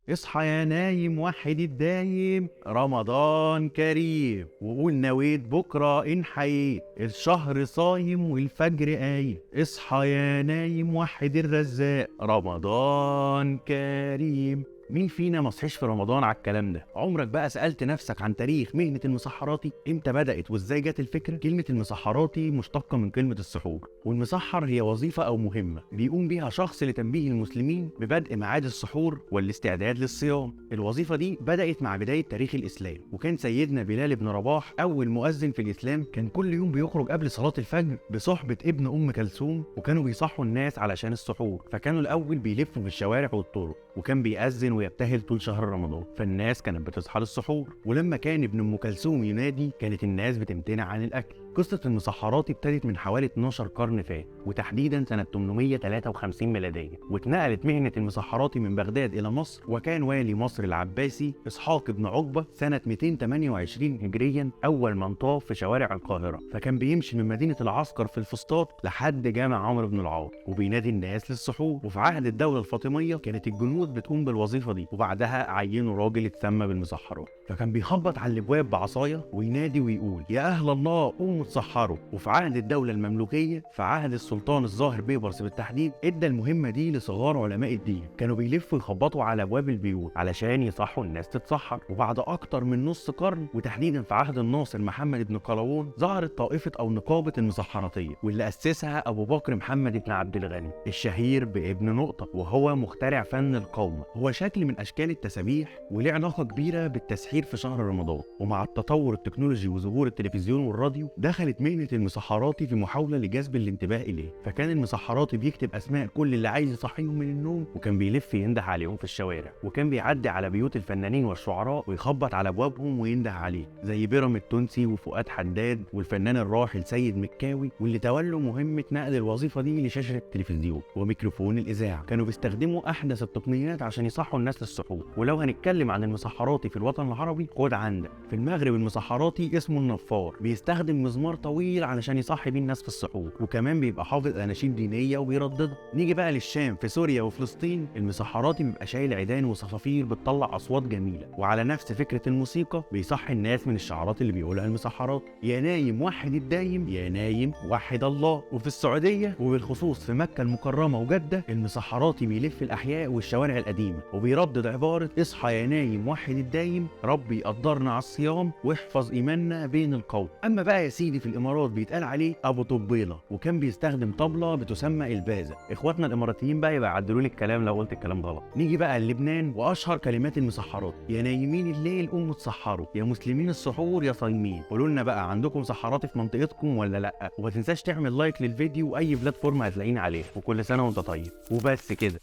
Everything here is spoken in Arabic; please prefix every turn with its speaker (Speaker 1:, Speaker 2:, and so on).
Speaker 1: اصحى يا نايم وحد الدايم، رمضان كريم، وقول نويت بكرة إن حييت، الشهر صايم والفجر قايم. اصحى يا نايم وحد الرزاق، رمضان كريم. مين فينا ما صحيش في رمضان على الكلام ده؟ عمرك بقى سألت نفسك عن تاريخ مهنة المسحراتي؟ امتى بدأت وازاي جت الفكرة؟ كلمة المسحراتي مشتقة من كلمة السحور، والمسحر هي وظيفة أو مهمة بيقوم بيها شخص لتنبيه المسلمين ببدء ميعاد السحور والاستعداد للصيام. الوظيفة دي بدأت مع بداية تاريخ الإسلام، وكان سيدنا بلال بن رباح أول مؤذن في الإسلام. كان كل يوم بيخرج قبل صلاة الفجر بصحبة ابن أم كلثوم، وكانوا بيصحوا الناس علشان السحور. فكانوا الأول بيلفوا في الشوارع والطرق، وكان بيأذن ويبتهل طول شهر رمضان، فالناس كانت بتصحى للسحور. ولما كان ابن ام كلثوم ينادي كانت الناس بتمتنع عن الاكل. قصه المسحرات ابتدت من حوالي 12 قرن فات، وتحديدا سنه 853 ميلاديه، واتنقلت مهنه المسحرات من بغداد الى مصر. وكان والي مصر العباسي اسحاق بن عقبه سنه 228 هجريا اول من طاف في شوارع القاهره، فكان بيمشي من مدينه العسكر في الفسطاط لحد جامع عمرو بن العاص وبينادي الناس للسحور. وفي عهد الدوله الفاطميه كانت الجنود بتقوم بالوظيفه دي، وبعدها عينوا راجل اتسمى بالمسحرات، فكان بيخبط على الابواب بعصايه وينادي ويقول يا اهل الله قوموا اتسحروا. وفي عهد الدوله المملوكيه في عهد السلطان الظاهر بيبرس بالتحديد ادى المهمه دي لصغار علماء الدين، كانوا بيلفوا يخبطوا على ابواب البيوت علشان يصحوا الناس تتسحر. وبعد اكتر من نص قرن، وتحديدا في عهد الناصر محمد بن قلاوون، ظهرت طائفه او نقابه المسحراتيه، واللي اسسها ابو بكر محمد بن عبد الغني الشهير بابن نقطه، وهو مخترع فن القومه. هو شكل من اشكال التسابيح وليه علاقه كبيره بالتسحير في شهر رمضان. ومع التطور التكنولوجي وظهور التلفزيون والراديو دخلت مهنه المسحراتي في محاوله لجذب الانتباه اليه، فكان المسحراتي بيكتب اسماء كل اللي عايز يصحيهم من النوم، وكان بيلف ينده عليهم في الشوارع، وكان بيعدي على بيوت الفنانين والشعراء ويخبط على ابوابهم وينده عليه، زي بيرام التونسي وفؤاد حداد والفنان الراحل سيد مكاوي، واللي تولوا مهمه نقل الوظيفه دي لشاشه التلفزيون وميكروفون الاذاعه. كانوا بيستخدموا احدث التقنيات عشان يصحوا الناس للسحور. ولو هنتكلم عن المسحراتي في الوطن العربي، خد عندك في المغرب المسحراتي اسمه النفار، بيستخدم مزمار طويل علشان يصحي بيه الناس في السحور، وكمان بيبقى حافظ اناشيد دينيه وبيرددها. نيجي بقى للشام في سوريا وفلسطين، المسحراتي بيبقى شايل عيدان وصفافير بتطلع اصوات جميله، وعلى نفس فكره الموسيقى بيصحي الناس من الشعارات اللي بيقولها المسحرات: يا نايم وحد الدايم، يا نايم وحد الله. وفي السعوديه وبالخصوص في مكه المكرمه وجده، المسحراتي بيلف الاحياء والشوارع القديمه وبيردد عباره اصحى يا نايم وحد الدايم، ربي يقدرنا على الصيام واحفظ ايماننا بين القوم. اما بقى يا سيدي في الامارات بيتقال عليه ابو طبيله، وكان بيستخدم طبله بتسمى البازه. اخواتنا الاماراتيين بقى يبقى يعدلوا لي الكلام لو قلت الكلام غلط. نيجي بقى للبنان واشهر كلمات المسحرات: يا نايمين الليل قوموا اتسحروا، يا مسلمين السحور، يا صايمين. قولوا لنا بقى عندكم مسحراتي في منطقتكم ولا لا؟ وما تنساش تعمل لايك للفيديو واي بلاتفورم هتلاقينا عليها. وكل سنه وانت طيب. وبس كده.